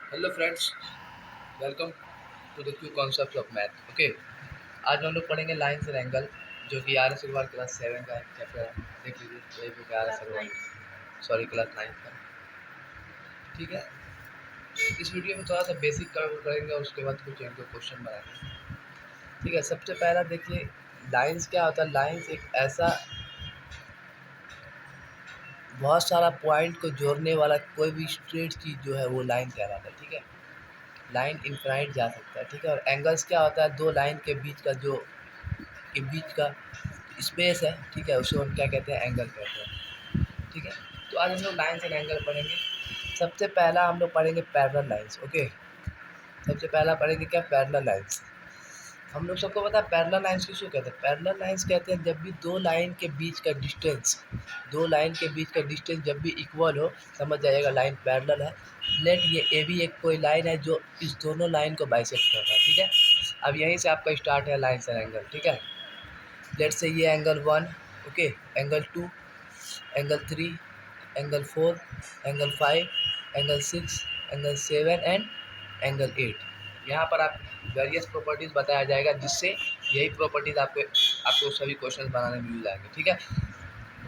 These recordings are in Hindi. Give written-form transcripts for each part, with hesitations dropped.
Hello friends, welcome to the Q concept of math. Okay, आज हम लोग पढ़ेंगे लाइन्स एंड एंगल, जो कि आर एस अग्रवाल क्लास 7 का एक चैप्टर है। देख लीजिए, वही बुक है R S Agarwal, sorry class 9 का। ठीक है, इस वीडियो में थोड़ा सा बेसिक कवर करेंगे और उसके बाद कुछ एक दो क्वेश्चन बनाएंगे। ठीक है, सबसे पहला देखिए, लाइन्स क्या होता है। लाइन्स एक ऐसा बहुत सारा पॉइंट को जोड़ने वाला कोई भी स्ट्रेट चीज़ जो है वो लाइन कहलाता है। ठीक है, लाइन इनफाइनाइट जा सकता है। ठीक है, और एंगल्स क्या होता है, दो लाइन के बीच का जो के बीच का स्पेस है। ठीक है, उसको हम क्या कहते हैं, एंगल कहते हैं। ठीक है, तो आज हम लोग लाइन्स एंड एंगल पढ़ेंगे। सबसे पहला हम लोग पढ़ेंगे पैरेलल लाइन्स। ओके, सबसे पहला पढ़ेंगे क्या, पैरेलल लाइन्स। हम लोग सबको पता है पैरेलल लाइन्स किसको कहते हैं। पैरेलल लाइन्स कहते हैं जब भी दो लाइन के बीच का डिस्टेंस, दो लाइन के बीच का डिस्टेंस जब भी इक्वल हो, समझ जाइएगा लाइन पैरेलल है। लेट ये ए भी एक कोई लाइन है जो इस दोनों लाइन को बाइसेक्ट कर रहा है। ठीक है, अब यहीं से आपका स्टार्ट है लाइन्स एंड एंगल। ठीक है, लेट से ये angle 1, okay, angle 2, angle 3, angle 4, angle 5, angle 6, angle 7 and angle 8। यहाँ पर आप वेरियस प्रॉपर्टीज़ बताया जाएगा, जिससे यही प्रॉपर्टीज़ आपको सभी क्वेश्चन बनाने में मिल जाएंगे। ठीक है,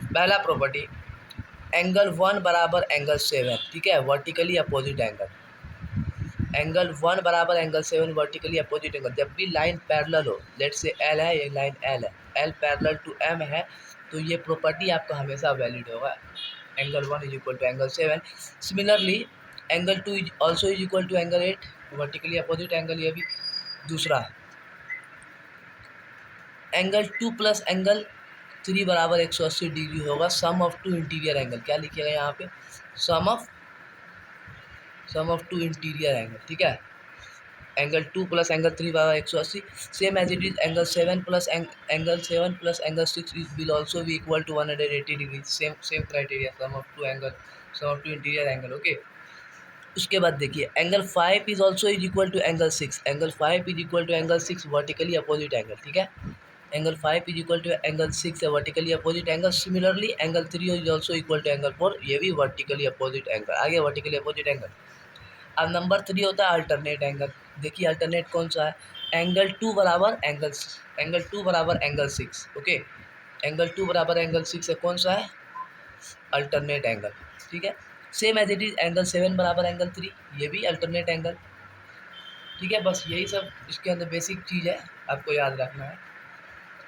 पहला प्रॉपर्टी, एंगल 1 बराबर एंगल 7। ठीक है, वर्टिकली अपोजिट एंगल। एंगल 1 बराबर एंगल 7 वर्टिकली अपोजिट एंगल। जब भी लाइन पैरेलल हो, लेट से एल है, ये लाइन एल है, एल पैरेलल टू एम है, तो ये प्रॉपर्टी आपका हमेशा वैलिड होगा। Angle 1 is equal to angle 7। Similarly angle 2 is also is equal to angle 8, vertically opposite angle ये भी। दूसरा, एंगल 2 प्लस एंगल 3 बराबर 180 डिग्री होगा। Sum of two interior angle, क्या लिखिएगा यहाँ पे, sum of two interior angle. ठीक है, एंगल 2 प्लस एंगल 3 बराबर 180। Same as it is angle 7 plus angle 7 plus angle 6 will also be equal to 180 degree. Same criteria, sum of two interior angle. Okay, उसके बाद देखिए, angle 5 is also is equal to angle 6। Angle 5 is equal to angle 6 vertically opposite angle. ठीक है, angle 5 is equal to angle 6 है, vertically opposite angle. Similarly angle 3 is also equal to angle 4, ये भी वर्टिकली अपोजिट एंगल। आगे वर्टिकली अपोजिट एंगल। अब नंबर 3 होता है अल्टरनेट एंगल। देखिए अल्टरनेट कौन सा है, एंगल 2 बराबर एंगल 6। ओके, एंगल 2 बराबर एंगल 6 है, कौन सा है, अल्टरनेट एंगल। ठीक है, same as it is angle 7 बराबर एंगल 3, ये भी अल्टरनेट एंगल। ठीक है, बस यही सब इसके अंदर बेसिक चीज़ है, आपको याद रखना है।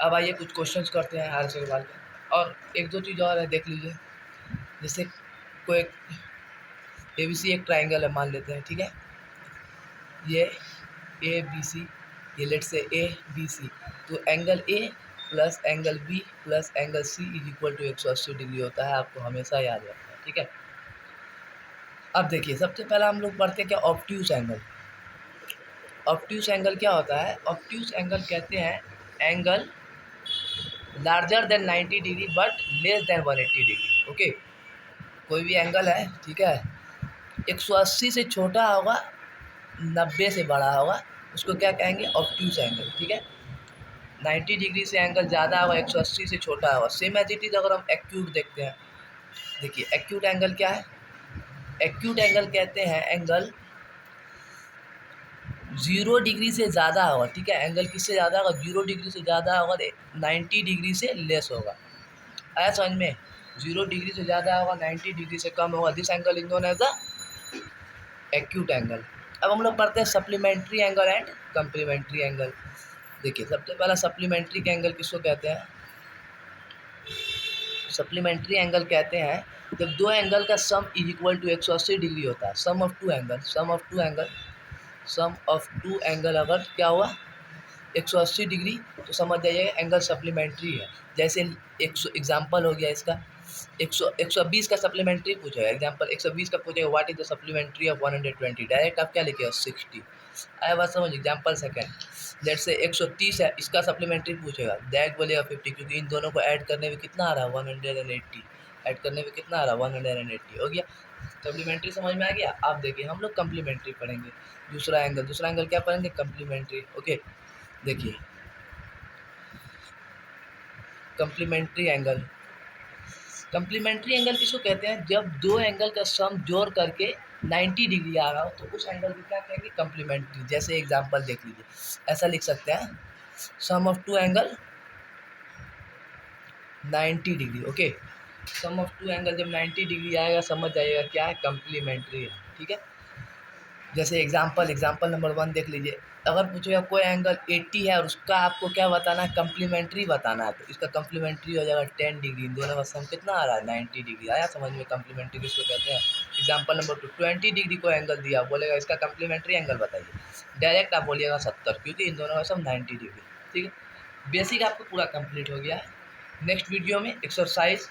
अब आइए कुछ क्वेश्चंस करते हैं आर सवाल के, और एक दो चीज़ और है, देख लीजिए। जैसे कोई ए बी सी एक ट्राइंगल है, मान लेते हैं। ठीक है, ये ए बी सी, ये लेट से ए बी सी, तो angle A plus angle B plus angle C is equal to 180 degree होता है, आपको हमेशा याद रखना है। ठीक है, अब देखिए, सबसे पहला हम लोग पढ़ते हैं क्या, ऑब्ट्यूज एंगल। ऑब्ट्यूज एंगल क्या होता है, ऑब्ट्यूज एंगल कहते हैं angle larger than 90 degree but less than 180 degree. Okay, कोई भी एंगल है, ठीक है, 180 से छोटा होगा, 90 से बड़ा होगा, उसको क्या कहेंगे, ऑब्ट्यूज एंगल। ठीक है, 90 डिग्री से एंगल ज़्यादा होगा, 180 से छोटा होगा। सेम एज इट इज अगर हम एक्यूट देखते हैं, देखिए एक्यूट एंगल क्या है, एक्यूट एंगल कहते हैं एंगल 0 डिग्री से ज़्यादा होगा। ठीक है, एंगल किससे ज़्यादा होगा, 0 डिग्री से ज़्यादा होगा, 90 डिग्री से लेस होगा। आया समझ में, 0 डिग्री से ज़्यादा होगा, 90 डिग्री से कम होगा। This angle is known as the acute angle. अब हम लोग पढ़ते हैं supplementary angle and complementary angle. देखिए, सबसे पहला सप्लीमेंट्री का एंगल किसको कहते हैं, सप्लीमेंट्री एंगल कहते हैं जब दो एंगल का sum is equal to 180 degree होता है। सम ऑफ टू एंगल अगर क्या हुआ, 180 डिग्री, तो समझ जाइएगा एंगल सप्लीमेंट्री है। जैसे एग्जाम्पल हो गया इसका, 120 का सप्लीमेंट्री पूछेगा, एग्जाम्पल 120 का पूछेगा, what is the supplementary of 120, direct आप क्या लिखिएगा, 60। आया बात समझ। एग्जाम्पल सेकंड, लेट से 130 है, इसका सप्लीमेंट्री पूछेगा, डायरेक्ट बोलेगा 50, क्योंकि इन दोनों को ऐड करने में कितना आ रहा है, 180, ऐड करने में कितना आ रहा है, 180 हो गया। सप्लीमेंट्री समझ में आ गया। आप देखिए, हम लोग कम्प्लीमेंट्री पढ़ेंगे। दूसरा एंगल क्या पढ़ेंगे, कम्प्लीमेंट्री। ओके, देखिए कम्प्लीमेंट्री एंगल किसको कहते हैं, जब दो एंगल का सम जोड़ करके 90 डिग्री आ रहा हो तो उस एंगल को क्या कहेंगे, कम्प्लीमेंट्री। जैसे एग्जांपल देख लीजिए, ऐसा लिख सकते हैं, sum of two angle 90 degree. Okay, sum of two angle जब 90 डिग्री आएगा समझ जाइएगा क्या है, कम्प्लीमेंट्री है। ठीक है, जैसे एग्जांपल नंबर 1 देख लीजिए, अगर पूछेगा कोई एंगल 80 है और उसका आपको क्या बताना है, कम्प्लीमेंट्री बताना है, तो इसका कम्प्लीमेंट्री हो जाएगा 10 डिग्री। इन दोनों का सम कितना आ रहा है, 90 डिग्री। आया समझ में, कम्प्लीमेंट्री किसको कहते हैं। एग्जांपल नंबर 2, 20 डिग्री को एंगल दिया, बोलेगा इसका कम्प्लीमेंट्री एंगल बताइए, डायरेक्ट आप बोलिएगा 70, क्योंकि इन दोनों का सम 90 डिग्री। ठीक है, बेसिक आपको पूरा कंप्लीट हो गया है। नेक्स्ट वीडियो में एक्सरसाइज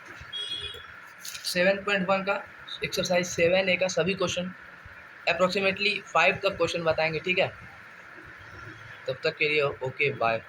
7.1 का, एक्सरसाइज 7A का सभी क्वेश्चन अप्रोक्सीमेटली 5 तक क्वेश्चन बताएंगे। ठीक है, तब तक के लिए ओके बाय।